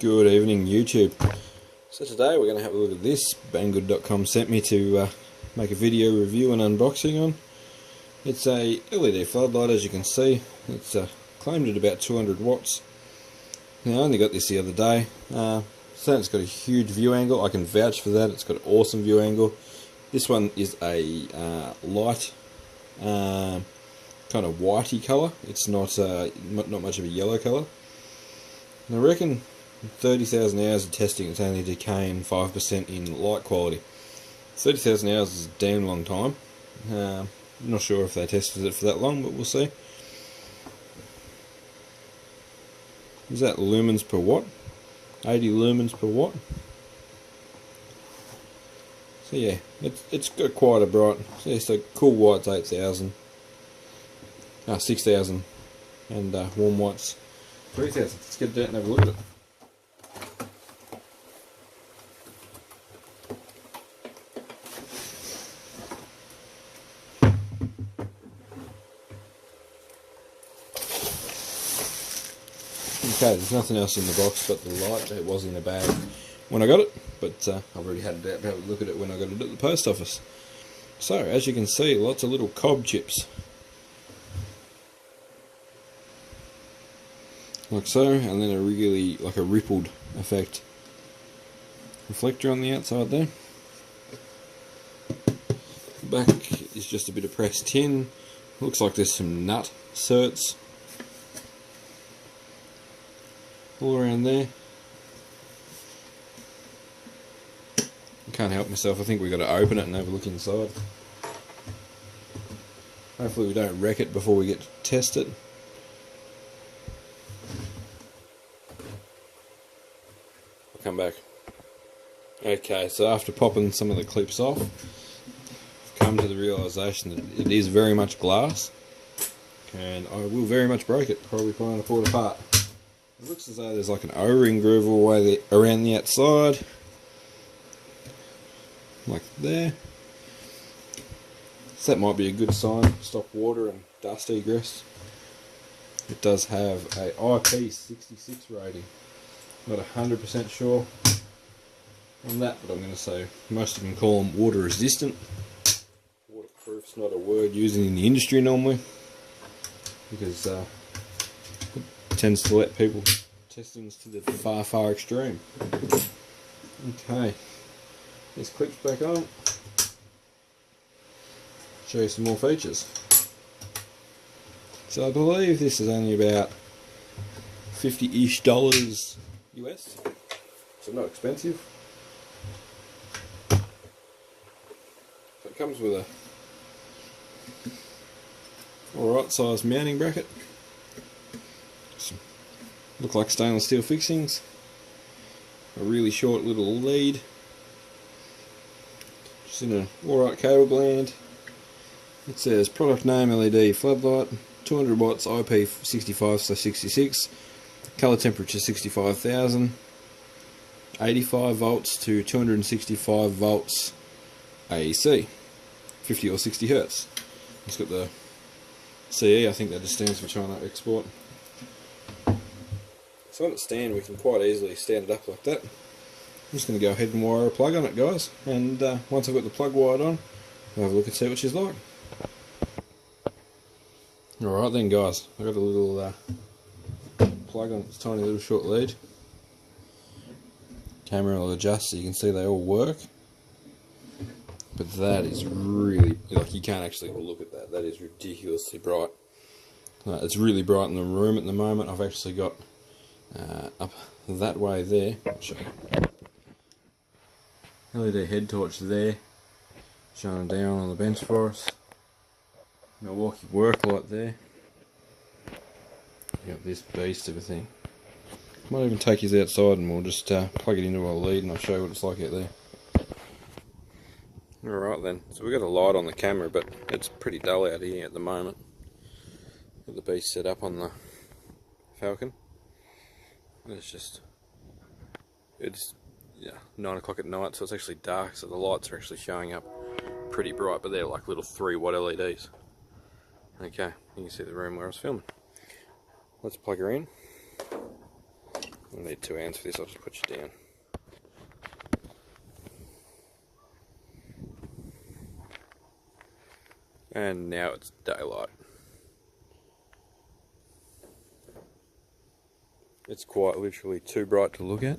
Good evening, YouTube. So today we're going to have a look at this Banggood.com sent me to make a video review and unboxing on. It's a LED floodlight, as you can see. It's claimed at about 200 watts. Now, I only got this the other day. So it's got a huge view angle. I can vouch for that. It's got an awesome view angle. This one is a light kind of whitey colour. It's not much of a yellow colour. And I reckon 30,000 hours of testing, it's only decaying 5% in light quality. 30,000 hours is a damn long time. I'm not sure if they tested it for that long, but we'll see. Is that lumens per watt? 80 lumens per watt. So yeah, it's got quite a bright. So cool white's 8,000, 6,000, and warm white's 3,000. Let's get down and have a look at it. Okay, there's nothing else in the box but the light. It was in a bag when I got it, but I've already had to have a look at it when I got it at the post office. So, as you can see, lots of little cob chips. Like so, and then a really, like a rippled effect. Reflector on the outside there. The back is just a bit of pressed tin. Looks like there's some nut certs all around there. I can't help myself, I think we've got to open it and have a look inside. Hopefully we don't wreck it before we get to test it. I'll come back. Okay, so after popping some of the clips off, I've come to the realisation that it is very much glass, and I will very much break it, probably pulling it apart. It looks as though there's like an O-ring groove all the way around the outside, like there. So that might be a good sign, stop water and dust egress. It does have a IP66 rating. Not 100% sure on that, but I'm going to say most of them call them water resistant. Waterproof's not a word used in the industry normally, because it tends to let people test things to the far extreme. Okay, this clips back on. Show you some more features. So I believe this is only about $50-ish US, so not expensive. So it comes with a alright sized mounting bracket. Look like stainless steel fixings. A really short little lead. Just in an alright cable gland. It says product name LED floodlight, 200 watts IP65/66, colour temperature 65,000, 85 volts to 265 volts AEC, 50 or 60 hertz. It's got the CE, I think that just stands for China Export. So on the stand we can quite easily stand it up like that. I'm just going to go ahead and wire a plug on it, guys, and once I've got the plug wired on, we'll have a look and see what she's like. Alright then, guys, I've got a little plug on its tiny little short lead. Camera will adjust so you can see they all work. But that is really, like, you can't actually look at that. That is ridiculously bright. It's really bright in the room at the moment. I've actually got up that way there. I'll show you. LED head torch there, shining down on the bench for us. Milwaukee work light there. You got this beast of a thing. Might even take you outside and we'll just plug it into our lead and I'll show you what it's like out there. Alright then, so we've got a light on the camera, but it's pretty dull out here at the moment. Got the beast set up on the Falcon. It's 9 o'clock at night, so it's actually dark, so the lights are actually showing up pretty bright, but they're like little 3-watt LEDs. Okay, you can see the room where I was filming. Let's plug her in. I need 2 hands for this, I'll just put you down. And now it's daylight. It's quite literally too bright to look at.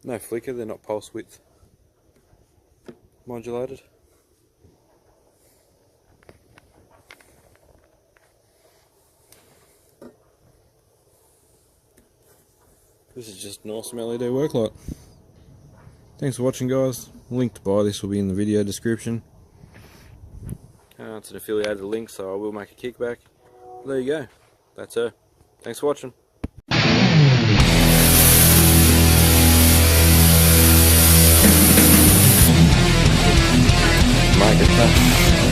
No flicker, they're not pulse width modulated. This is just an awesome LED work light. Thanks for watching, guys. Link to buy this will be in the video description. It's an affiliated link, so I will make a kickback. There you go. That's her. Thanks for watching. Make it.